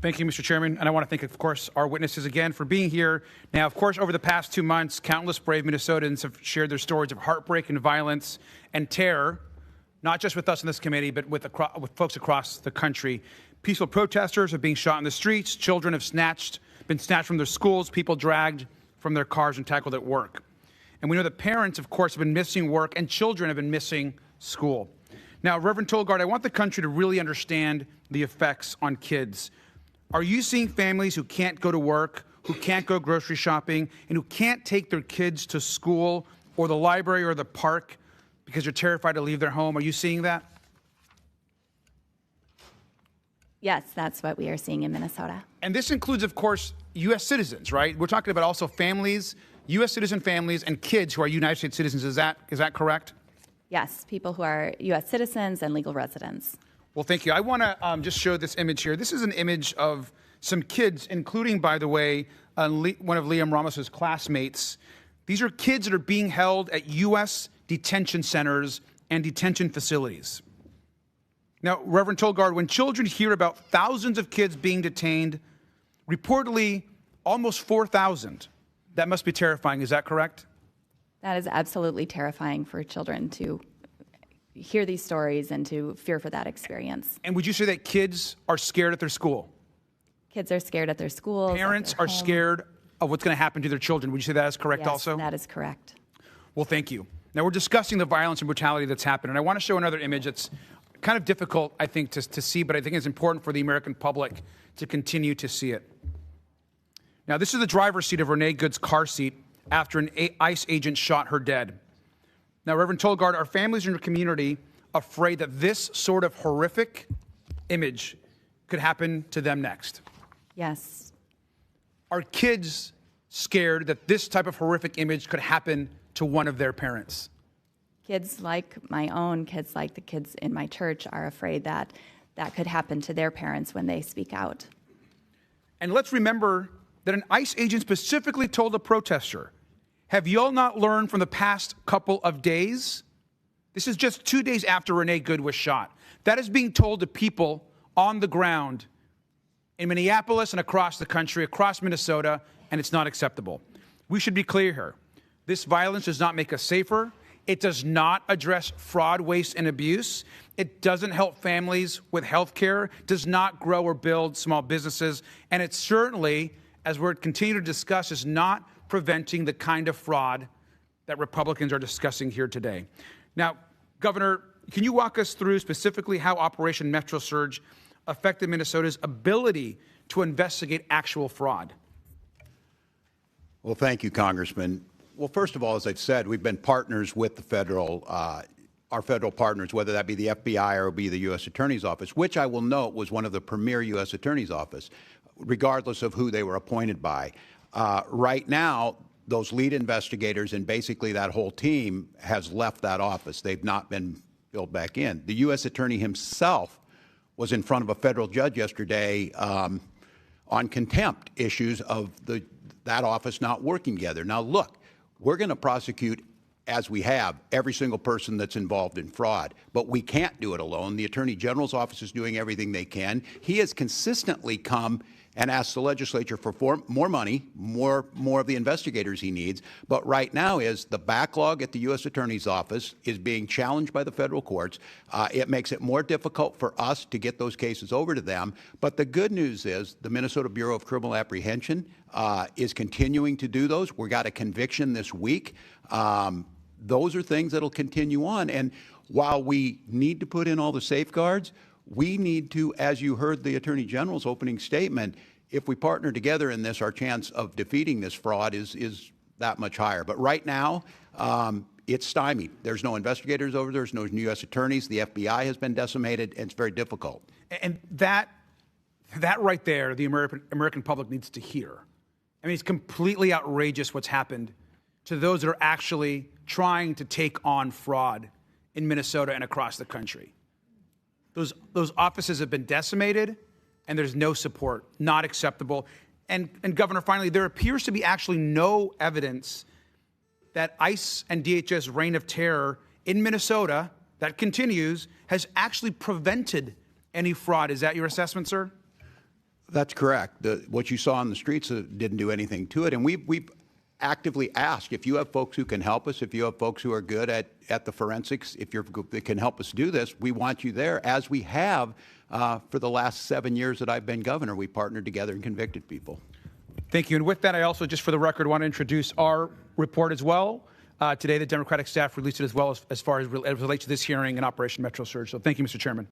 Thank you, Mr. Chairman. And I want to thank, of course, our witnesses again for being here. Now, of course, over the past 2 months, countless brave Minnesotans have shared their stories of heartbreak and violence and terror, not just with us in this committee, but with folks across the country. Peaceful protesters are being shot in the streets. Children have been snatched from their schools. People dragged from their cars and tackled at work. And we know that parents, of course, have been missing work and children have been missing school. Now, Reverend Tolgard, I want the country to really understand the effects on kids. Are you seeing families who can't go to work, who can't go grocery shopping, and who can't take their kids to school or the library or the park because they're terrified to leave their home? Are you seeing that? Yes, that's what we are seeing in Minnesota. And this includes, of course, U.S. citizens, right? We're talking about also families, U.S. citizen families, and kids who are United States citizens. Is that correct? Yes, people who are U.S. citizens and legal residents. Well, thank you. I want to just show this image here. This is an image of some kids, including, by the way, one of Liam Ramos's classmates. These are kids that are being held at U.S. detention centers and detention facilities. Now, Reverend Tolgard, when children hear about thousands of kids being detained, reportedly almost 4,000, that must be terrifying. Is that correct? That is absolutely terrifying for children to hear these stories and to fear for that experience. And would you say that kids are scared at their school? Kids are scared at their schools. Parents are scared of what's going to happen to their children. Would you say that is correct yes, also? That is correct. Well, thank you. Now, we're discussing the violence and brutality that's happened, and I want to show another image that's kind of difficult, I think, to see, but I think it's important for the American public to continue to see it. Now, this is the driver's seat of Renee Good's car seat after an ICE agent shot her dead. Now, Reverend Tolgard, are families in your community afraid that this sort of horrific image could happen to them next? Yes. Are kids scared that this type of horrific image could happen to one of their parents? Kids like my own, kids like the kids in my church are afraid that that could happen to their parents when they speak out. And let's remember that an ICE agent specifically told a protester, have y'all not learned from the past couple of days? This is just 2 days after Renee Good was shot. That is being told to people on the ground in Minneapolis and across the country, across Minnesota, and it's not acceptable. We should be clear here. This violence does not make us safer. It does not address fraud, waste, and abuse. It doesn't help families with health care, does not grow or build small businesses, and it certainly, as we're continuing to discuss, is not preventing the kind of fraud that Republicans are discussing here today. Now, Governor, can you walk us through specifically how Operation Metro Surge affected Minnesota's ability to investigate actual fraud? Well, thank you, Congressman. Well, first of all, as I've said, we've been partners with the our federal partners, whether that be the FBI or be the U.S. Attorney's Office, which I will note was one of the premier U.S. Attorney's Office, regardless of who they were appointed by. Right now, those lead investigators and basically that whole team has left that office. They've not been filled back in. The U.S. Attorney himself was in front of a federal judge yesterday on contempt issues of that office not working together. Now, look, we're going to prosecute, as we have, every single person that's involved in fraud, but we can't do it alone. The Attorney General's office is doing everything they can. He has consistently come and asked the legislature for more money, more of the investigators he needs. But right now is the backlog at the U.S. Attorney's Office is being challenged by the federal courts. It makes it more difficult for us to get those cases over to them. But the good news is the Minnesota Bureau of Criminal Apprehension is continuing to do those. We got a conviction this week. Those are things that'll continue on. And while we need to put in all the safeguards, we need to, as you heard the Attorney General's opening statement, if we partner together in this, our chance of defeating this fraud is that much higher. But right now, it's stymied. There's no investigators over there. There's no U.S. attorneys. The FBI has been decimated, and it's very difficult. And that right there, the American public needs to hear. I mean, it's completely outrageous what's happened to those that are actually trying to take on fraud in Minnesota and across the country. Those offices have been decimated, and there's no support, not acceptable. And Governor, finally, there appears to be actually no evidence that ICE and DHS reign of terror in Minnesota that continues has actually prevented any fraud. Is that your assessment, sir? That's correct. What you saw on the streets didn't do anything to it. And we've actively asked, if you have folks who can help us, if you have folks who are good at the forensics, if they can help us do this, we want you there, as we have for the last 7 years that I've been governor. We partnered together and convicted people. Thank you. And with that, I also, just for the record, want to introduce our report as well. Today, the Democratic staff released it as well as far as it relates to this hearing and Operation Metro Surge. So thank you, Mr. Chairman.